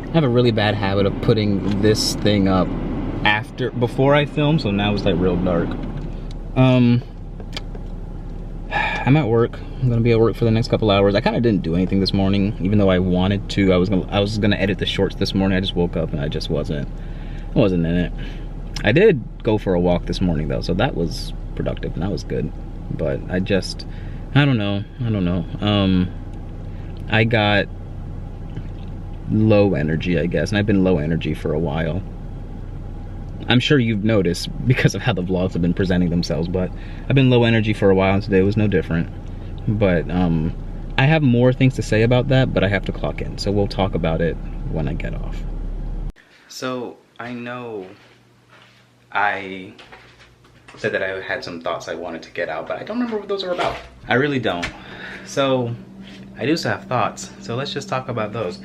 I have a really bad habit of putting this thing up before I film, so now it's like real dark. I'm at work. I'm gonna be at work for the next couple hours. I kind of didn't do anything this morning, even though I wanted to. I was gonna edit the shorts this morning. I just woke up and I just wasn't in it. I did go for a walk this morning though, so that was productive and that was good. But I don't know. I got low energy, I guess, and I've been low energy for a while. I'm sure you've noticed because of how the vlogs have been presenting themselves, but I've been low energy for a while and today was no different. But I have more things to say about that, but I have to clock in, so we'll talk about it when I get off. So I know I said that I had some thoughts I wanted to get out, but I don't remember what those are about. I really don't. So I do still have thoughts, so let's just talk about those.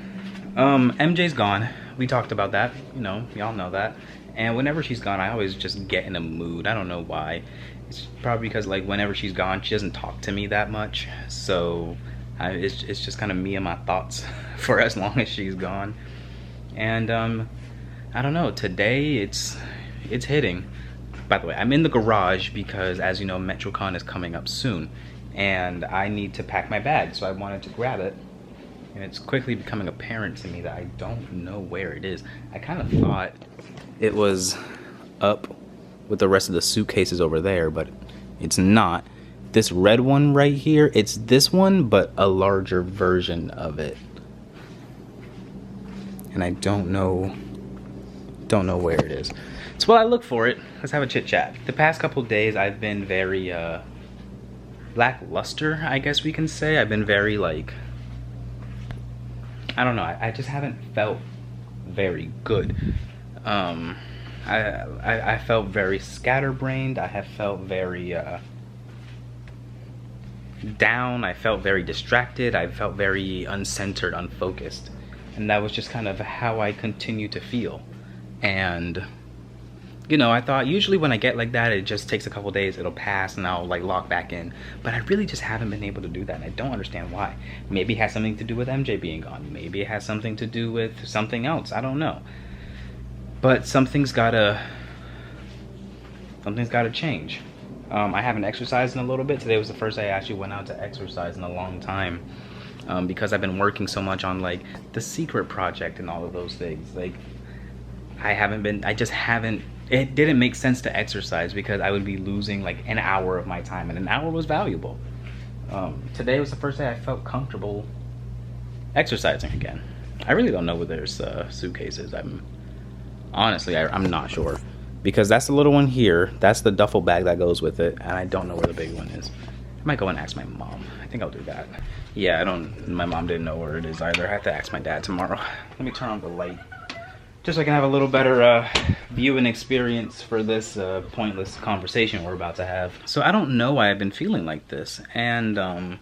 MJ's gone. We talked about that, you know, y'all know that. And whenever she's gone, I always just get in a mood. I don't know why. It's probably because like whenever she's gone, she doesn't talk to me that much. So it's just kind of me and my thoughts for as long as she's gone. And I don't know, today it's hitting. By the way, I'm in the garage because, as you know, MetroCon is coming up soon. And I need to pack my bag, so I wanted to grab it. And it's quickly becoming apparent to me that I don't know where it is. I kind of thought it was up with the rest of the suitcases over there, but it's not. This red one right here, it's this one, but a larger version of it. And I don't know where it is. So while I look for it, let's have a chit chat. The past couple days I've been very lackluster, I guess we can say. I've been very like, I don't know, I just haven't felt very good. I felt very scatterbrained. I have felt very down. I felt very distracted. I felt very uncentered, unfocused. And that was just kind of how I continue to feel. And you know, I thought usually when I get like that, it just takes a couple days, it'll pass and I'll like lock back in. But I really just haven't been able to do that, and I don't understand why. Maybe it has something to do with MJ being gone. Maybe it has something to do with something else. I don't know. But something's gotta change. I haven't exercised in a little bit. Today was the first day I actually went out to exercise in a long time. Because I've been working so much on like the secret project and all of those things. Like it didn't make sense to exercise because I would be losing like an hour of my time, and an hour was valuable. Today was the first day I felt comfortable exercising again. I really don't know where there's suitcases. Honestly, I'm not sure, because that's the little one here. That's the duffel bag that goes with it, and I don't know where the big one is. I might go and ask my mom. I think I'll do that. Yeah, my mom didn't know where it is either. I have to ask my dad tomorrow. Let me turn on the light, just so I can have a little better view and experience for this pointless conversation we're about to have. So I don't know why I've been feeling like this, and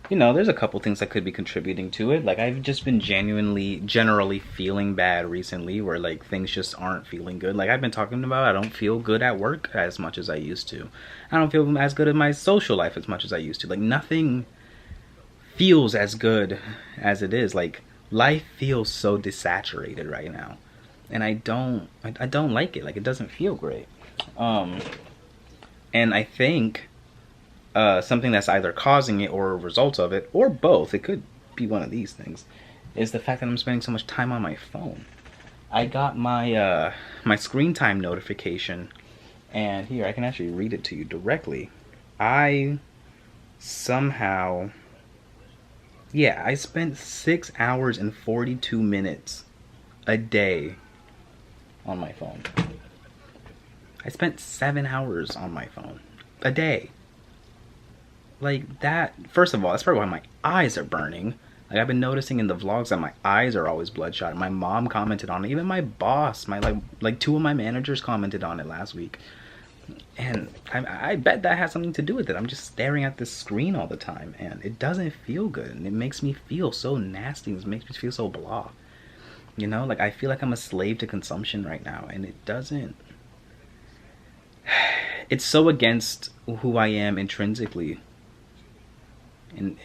you know, there's a couple things that could be contributing to it. Like, I've just been generally feeling bad recently, where like things just aren't feeling good. Like I've been talking about, I don't feel good at work as much as I used to. I don't feel as good in my social life as much as I used to. Like nothing feels as good as it is. Like life feels so desaturated right now, and I don't like it. Like it doesn't feel great. And I think something that's either causing it or a result of it, or both, it could be one of these things, is the fact that I'm spending so much time on my phone. I got my my screen time notification, and here I can actually read it to you directly. I somehow, yeah, I spent 6 hours and 42 minutes a day on my phone. I spent 7 hours on my phone a day. Like that, first of all, that's probably why my eyes are burning. Like I've been noticing in the vlogs that my eyes are always bloodshot. My mom commented on it. Even my boss, my like 2 of my managers commented on it last week. And I bet that has something to do with it. I'm just staring at this screen all the time, and it doesn't feel good. And it makes me feel so nasty. It makes me feel so blah. You know, like I feel like I'm a slave to consumption right now, and it doesn't. It's so against who I am intrinsically. And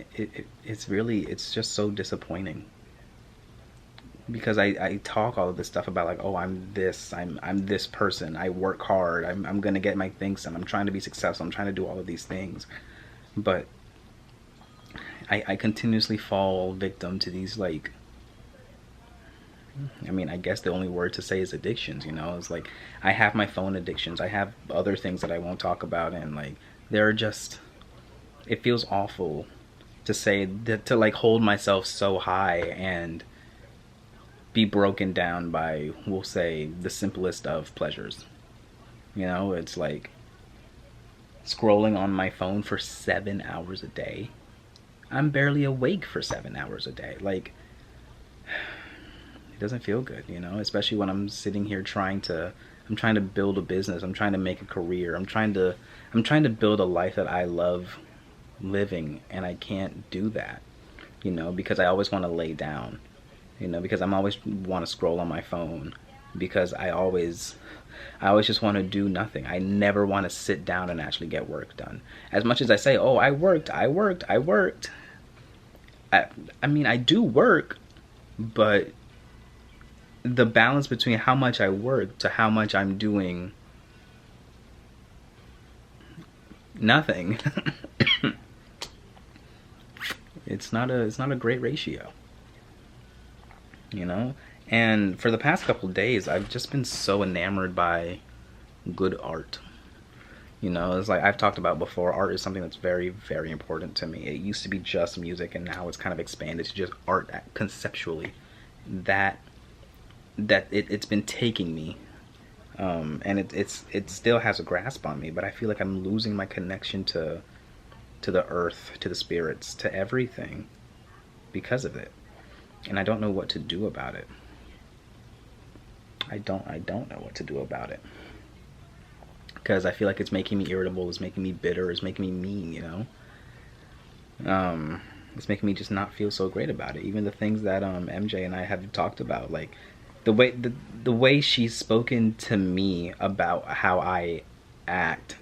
it's just so disappointing. because I talk all of this stuff about like, oh, I'm this person, I work hard, I'm gonna get my things done, I'm trying to be successful, I'm trying to do all of these things, but I continuously fall victim to these, like, I mean, I guess the only word to say is addictions, you know? It's like, I have my phone addictions, I have other things that I won't talk about, and like, they're just, it feels awful to say that, to like hold myself so high and be broken down by, we'll say, the simplest of pleasures. You know, it's like scrolling on my phone for 7 hours a day. I'm barely awake for 7 hours a day. Like, it doesn't feel good, you know, especially when I'm sitting here I'm trying to build a business, I'm trying to make a career, I'm trying to build a life that I love living, and I can't do that, you know, because I always want to lay down, you know, because I'm always want to scroll on my phone, because I always just want to do nothing. I never want to sit down and actually get work done. As much as I say, oh, I worked. I mean, I do work, but the balance between how much I work to how much I'm doing nothing, it's not a great ratio, you know? And for the past couple of days, I've just been so enamored by good art. You know, it's like I've talked about before, art is something that's very, very important to me. It used to be just music, and now it's kind of expanded to just art conceptually. It's been taking me, and it still has a grasp on me, but I feel like I'm losing my connection to the earth, to the spirits, to everything because of it. And I don't know what to do about it. I don't know what to do about it. Because I feel like it's making me irritable, it's making me bitter, it's making me mean, you know? It's making me just not feel so great about it. Even the things that MJ and I have talked about, like the way she's spoken to me about how I act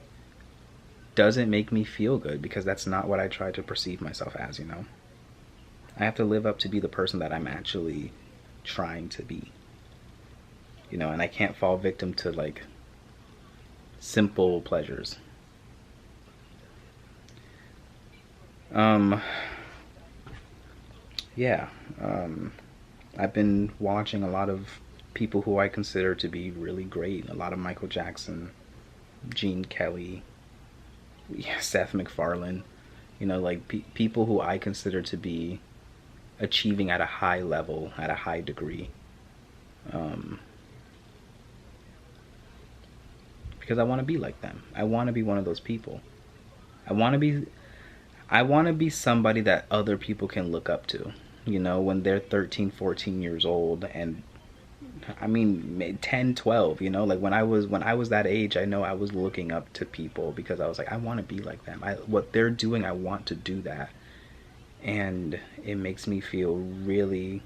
doesn't make me feel good, because that's not what I try to perceive myself as, you know? I have to live up to be the person that I'm actually trying to be. You know, and I can't fall victim to like simple pleasures. Yeah, I've been watching a lot of people who I consider to be really great. A lot of Michael Jackson, Gene Kelly, Seth MacFarlane. You know, like people who I consider to be achieving at a high level, at a high degree. Because I want to be like them. I want to be one of those people. I want to be somebody that other people can look up to. You know, when they're 13, 14 years old, and I mean 10, 12, you know, like when I was that age, I know I was looking up to people because I was like, I want to be like them. What they're doing, I want to do that. And it makes me feel really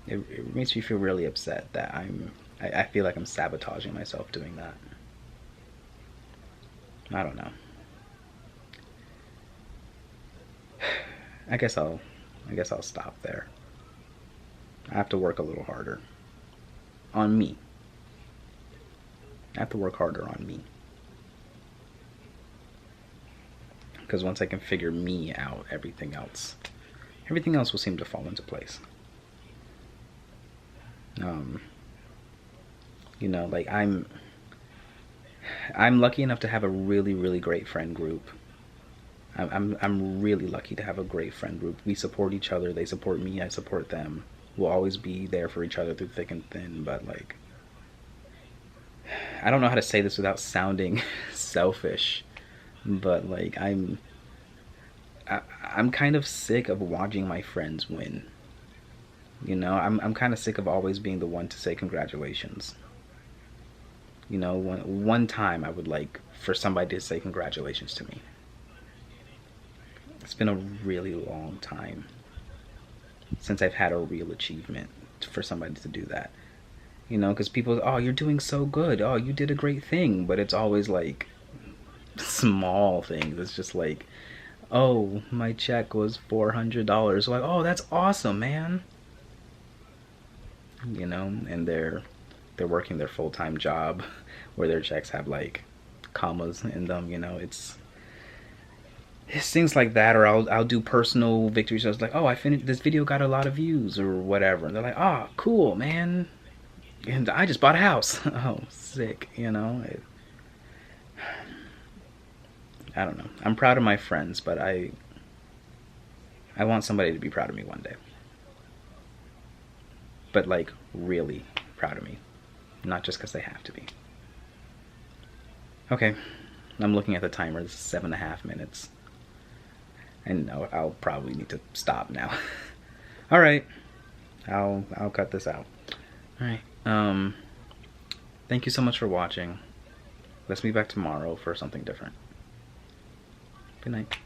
upset that I feel like I'm sabotaging myself doing that. I don't know. I guess I'll stop there. I have to work a little harder on me. I have to work harder on me. Because once I can figure me out, everything else will seem to fall into place. You know, like I'm lucky enough to have a really, really great friend group. I'm really lucky to have a great friend group. We support each other. They support me. I support them. We'll always be there for each other through thick and thin. But like, I don't know how to say this without sounding selfish. But like, I'm kind of sick of watching my friends win. You know, I'm kind of sick of always being the one to say congratulations. You know, one time I would like for somebody to say congratulations to me. It's been a really long time since I've had a real achievement for somebody to do that. You know, because people, oh, you're doing so good. Oh, you did a great thing. But it's always like small things. It's just like, oh, my check was $400. Like, oh, that's awesome, man. you know, and they're working their full-time job where their checks have like commas in them, you know. It's things like that. Or I'll do personal victories. So it's like, oh, I finished this video, got a lot of views or whatever, and they're like, oh, cool, man, and I just bought a house. Oh, sick, you know. I don't know. I'm proud of my friends, but I want somebody to be proud of me one day. But like really proud of me, not just because they have to be. Okay, I'm looking at the timer. This is 7.5 minutes. And I'll probably need to stop now. All right, I'll cut this out. All right. Thank you so much for watching. Let's meet back tomorrow for something different. Good night.